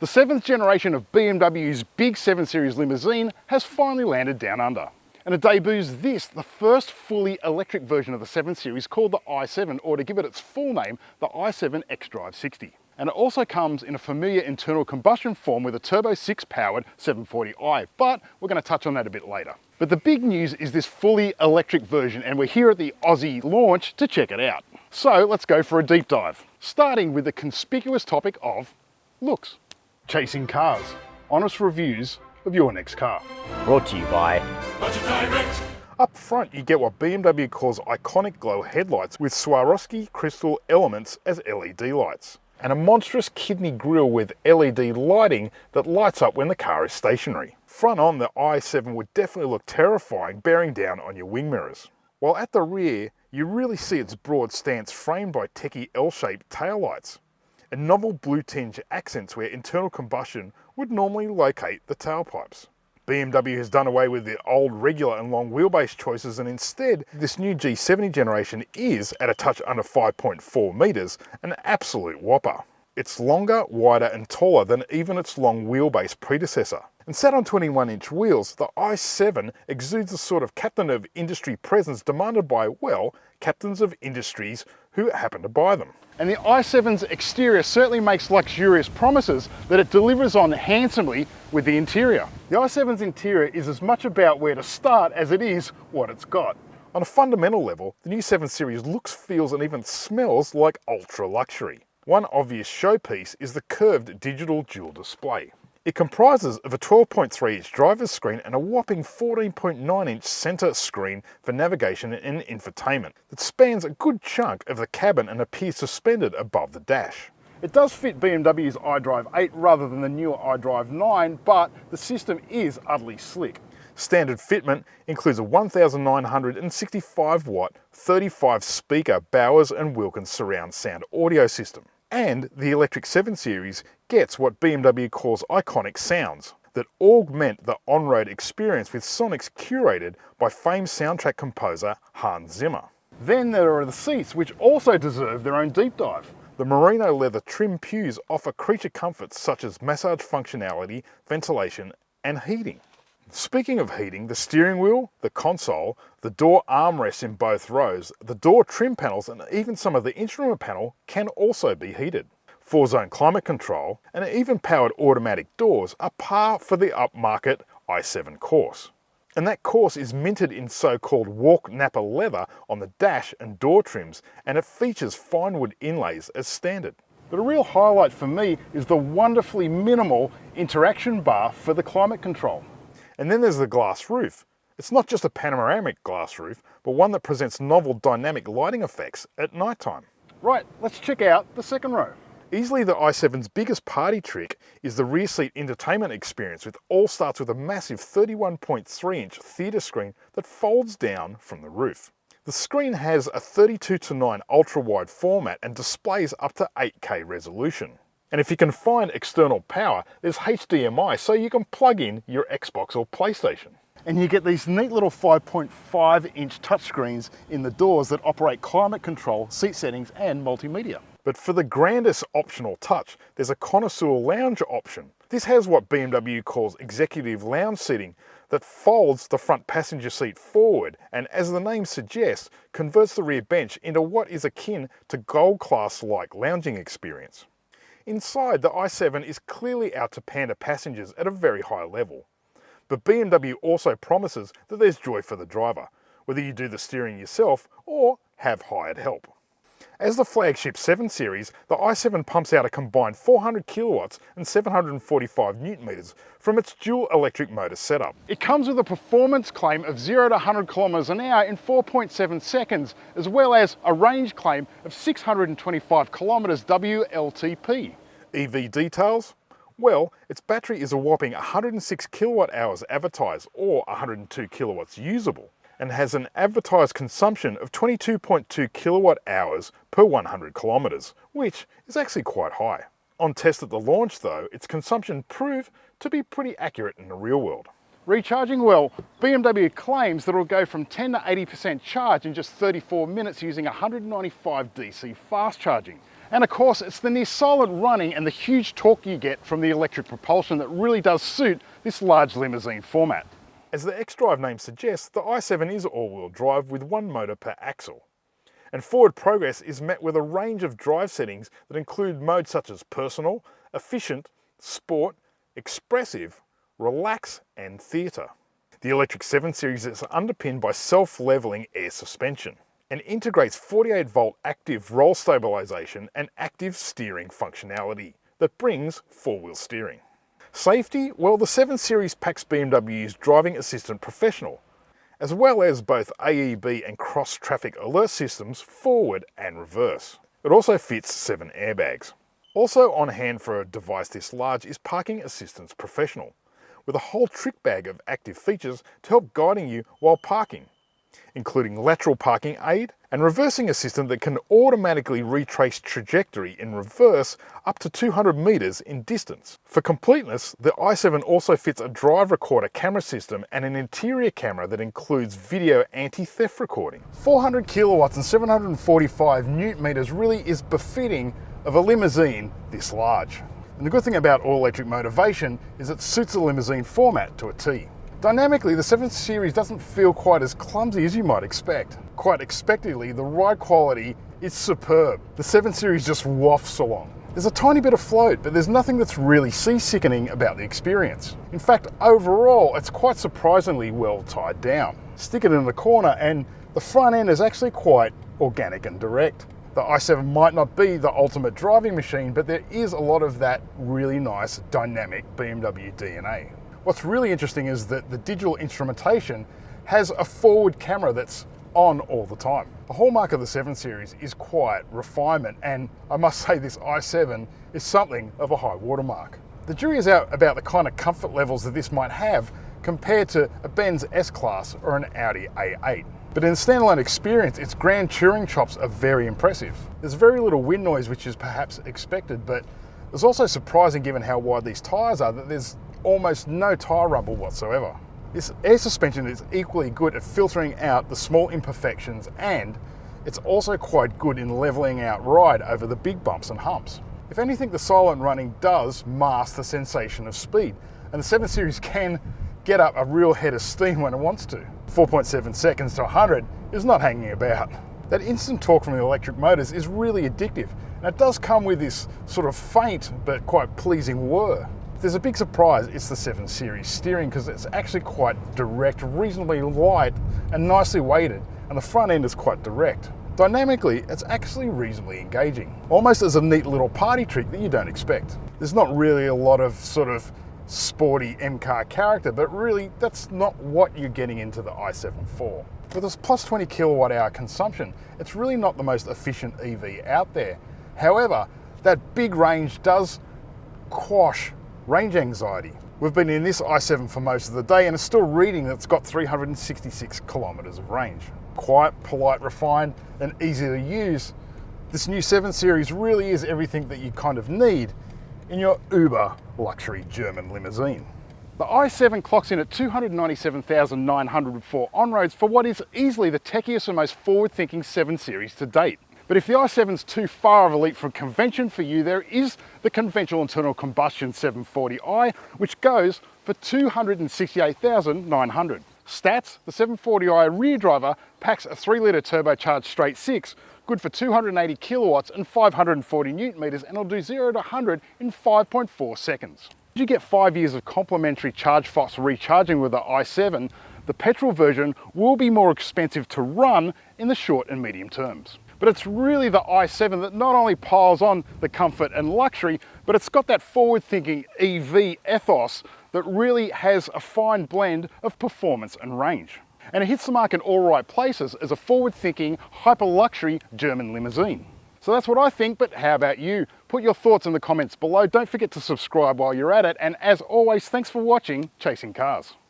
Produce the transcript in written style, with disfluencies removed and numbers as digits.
The 7th generation of BMW's big 7 Series limousine has finally landed down under. And it debuts this, the first fully electric version of the 7 Series called the i7, or to give it its full name, the i7 xDrive 60. And it also comes in a familiar internal combustion form with a Turbo 6 powered 740i, but we're going to touch on that a bit later. But the big news is this fully electric version, and we're here at the Aussie launch to check it out. So let's go for a deep dive, starting with the conspicuous topic of looks. Chasing cars, honest reviews of your next car. Brought to you by Budget Direct. Up front, you get what BMW calls iconic glow headlights with Swarovski crystal elements as LED lights, and a monstrous kidney grille with LED lighting that lights up when the car is stationary. Front on, the i7 would definitely look terrifying bearing down on your wing mirrors. While at the rear, you really see its broad stance framed by techie L-shaped taillights, and novel blue tinge accents where internal combustion would normally locate the tailpipes. BMW has done away with the old regular and long wheelbase choices, and instead this new G70 generation is, at a touch under 5.4 metres, an absolute whopper. It's longer, wider and taller than even its long wheelbase predecessor. And sat on 21-inch wheels, the i7 exudes the sort of captain of industry presence demanded by, well, captains of industries who happen to buy them. And the i7's exterior certainly makes luxurious promises that it delivers on handsomely with the interior. The i7's interior is as much about where to start as it is what it's got. On a fundamental level, the new 7 Series looks, feels and even smells like ultra luxury. One obvious showpiece is the curved digital dual display. It comprises of a 12.3-inch driver's screen and a whopping 14.9-inch centre screen for navigation and infotainment that spans a good chunk of the cabin and appears suspended above the dash. It does fit BMW's iDrive 8 rather than the newer iDrive 9, but the system is utterly slick. Standard fitment includes a 1965 watt 35 speaker Bowers & Wilkins surround sound audio system. And the electric 7 Series gets what BMW calls iconic sounds that augment the on-road experience with sonics curated by famed soundtrack composer Hans Zimmer. Then there are the seats, which also deserve their own deep dive. The merino leather trim pews offer creature comforts such as massage functionality, ventilation and heating. Speaking of heating, the steering wheel, the console, the door armrests in both rows, the door trim panels and even some of the instrument panel can also be heated. 4-zone climate control and even powered automatic doors are par for the upmarket i7 course. And that course is minted in so-called walk nappa leather on the dash and door trims, and it features fine wood inlays as standard. But a real highlight for me is the wonderfully minimal interaction bar for the climate control. And then there's the glass roof. It's not just a panoramic glass roof, but one that presents novel dynamic lighting effects at night time. Right, let's check out the second row. Easily the i7's biggest party trick is the rear seat entertainment experience, which all starts with a massive 31.3-inch theatre screen that folds down from the roof. The screen has a 32:9 ultra-wide format and displays up to 8K resolution. And if you can find external power, there's HDMI, so you can plug in your Xbox or PlayStation. And you get these neat little 5.5-inch touchscreens in the doors that operate climate control, seat settings and multimedia. But for the grandest optional touch, there's a connoisseur lounge option. This has what BMW calls executive lounge seating that folds the front passenger seat forward and, as the name suggests, converts the rear bench into what is akin to gold class-like lounging experience. Inside, the i7 is clearly out to pander passengers at a very high level. But BMW also promises that there's joy for the driver, whether you do the steering yourself or have hired help. As the flagship 7 Series, the i7 pumps out a combined 400 kilowatts and 745 newton meters from its dual electric motor setup. It comes with a performance claim of 0 to 100 kilometers an hour in 4.7 seconds, as well as a range claim of 625 kilometers WLTP. EV details? Well, its battery is a whopping 106 kilowatt hours advertised, or 102 kilowatts usable, and has an advertised consumption of 22.2 kilowatt hours per 100 kilometers, which is actually quite high. On test at the launch though, its consumption proved to be pretty accurate in the real world. Recharging, well, BMW claims that it'll go from 10 to 80% charge in just 34 minutes using 195 DC fast charging. And of course, it's the near silent running and the huge torque you get from the electric propulsion that really does suit this large limousine format. As the xDrive name suggests, the i7 is all-wheel drive with one motor per axle. And forward progress is met with a range of drive settings that include modes such as personal, efficient, sport, expressive, relax and theatre. The electric 7 Series is underpinned by self-levelling air suspension and integrates 48-volt active roll stabilisation and active steering functionality that brings four-wheel steering. Safety? Well, the 7 Series packs BMW's Driving Assistant Professional, as well as both AEB and cross-traffic alert systems forward and reverse. It also fits 7 airbags. Also on hand for a device this large is Parking Assistance Professional, with a whole trick bag of active features to help guiding you while parking, including lateral parking aid and reversing assistant that can automatically retrace trajectory in reverse up to 200 meters in distance. For completeness, the i7 also fits a drive recorder camera system and an interior camera that includes video anti-theft recording. 400 kilowatts and 745 newton meters really is befitting of a limousine this large. And the good thing about all-electric motivation is it suits the limousine format to a T. Dynamically, the 7 Series doesn't feel quite as clumsy as you might expect. Quite expectedly, the ride quality is superb. The 7 Series just wafts along. There's a tiny bit of float, but there's nothing that's really seasickening about the experience. In fact, overall, it's quite surprisingly well tied down. Stick it in the corner and the front end is actually quite organic and direct. The i7 might not be the ultimate driving machine, but there is a lot of that really nice dynamic BMW DNA. What's really interesting is that the digital instrumentation has a forward camera that's on all the time. The hallmark of the 7 Series is quiet refinement, and I must say this i7 is something of a high watermark. The jury is out about the kind of comfort levels that this might have compared to a Benz S-Class or an Audi A8. But in the standalone experience, its grand touring chops are very impressive. There's very little wind noise, which is perhaps expected, but it's also surprising given how wide these tyres are that there's almost no tyre rumble whatsoever. This air suspension is equally good at filtering out the small imperfections, and it's also quite good in levelling out ride over the big bumps and humps. If anything, the silent running does mask the sensation of speed, and the 7 Series can get up a real head of steam when it wants to. 4.7 seconds to 100 is not hanging about. That instant torque from the electric motors is really addictive, and it does come with this sort of faint but quite pleasing whir. If there's a big surprise, it's the 7 Series steering, because it's actually quite direct, reasonably light and nicely weighted, and the front end is quite direct. Dynamically, it's actually reasonably engaging, almost as a neat little party trick that you don't expect. There's not really a lot of sort of sporty M-car character, but really that's not what you're getting into the i7 for. With its plus 20 kilowatt hour consumption, it's really not the most efficient EV out there. However, that big range does quash range anxiety. We've been in this i7 for most of the day and it's still reading that it's got 366 kilometers of range. Quiet, polite, refined, and easy to use, this new 7 Series really is everything that you kind of need in your uber luxury German limousine. The i7 clocks in at 297,904 on-roads for what is easily the techiest and most forward-thinking 7 Series to date. But if the i7's too far of a leap from convention for you, there is the conventional internal combustion 740i, which goes for 268,900. Stats: the 740i rear driver packs a 3-litre turbocharged straight 6, good for 280 kilowatts and 540 newton meters, and it'll do 0 to 100 in 5.4 seconds. You get 5 years of complimentary ChargeFox recharging with the i7. The petrol version will be more expensive to run in the short and medium terms. But it's really the i7 that not only piles on the comfort and luxury, but it's got that forward-thinking EV ethos that really has a fine blend of performance and range. And it hits the mark in all right places as a forward-thinking, hyper-luxury German limousine. So that's what I think, but how about you? Put your thoughts in the comments below. Don't forget to subscribe while you're at it. And as always, thanks for watching Chasing Cars.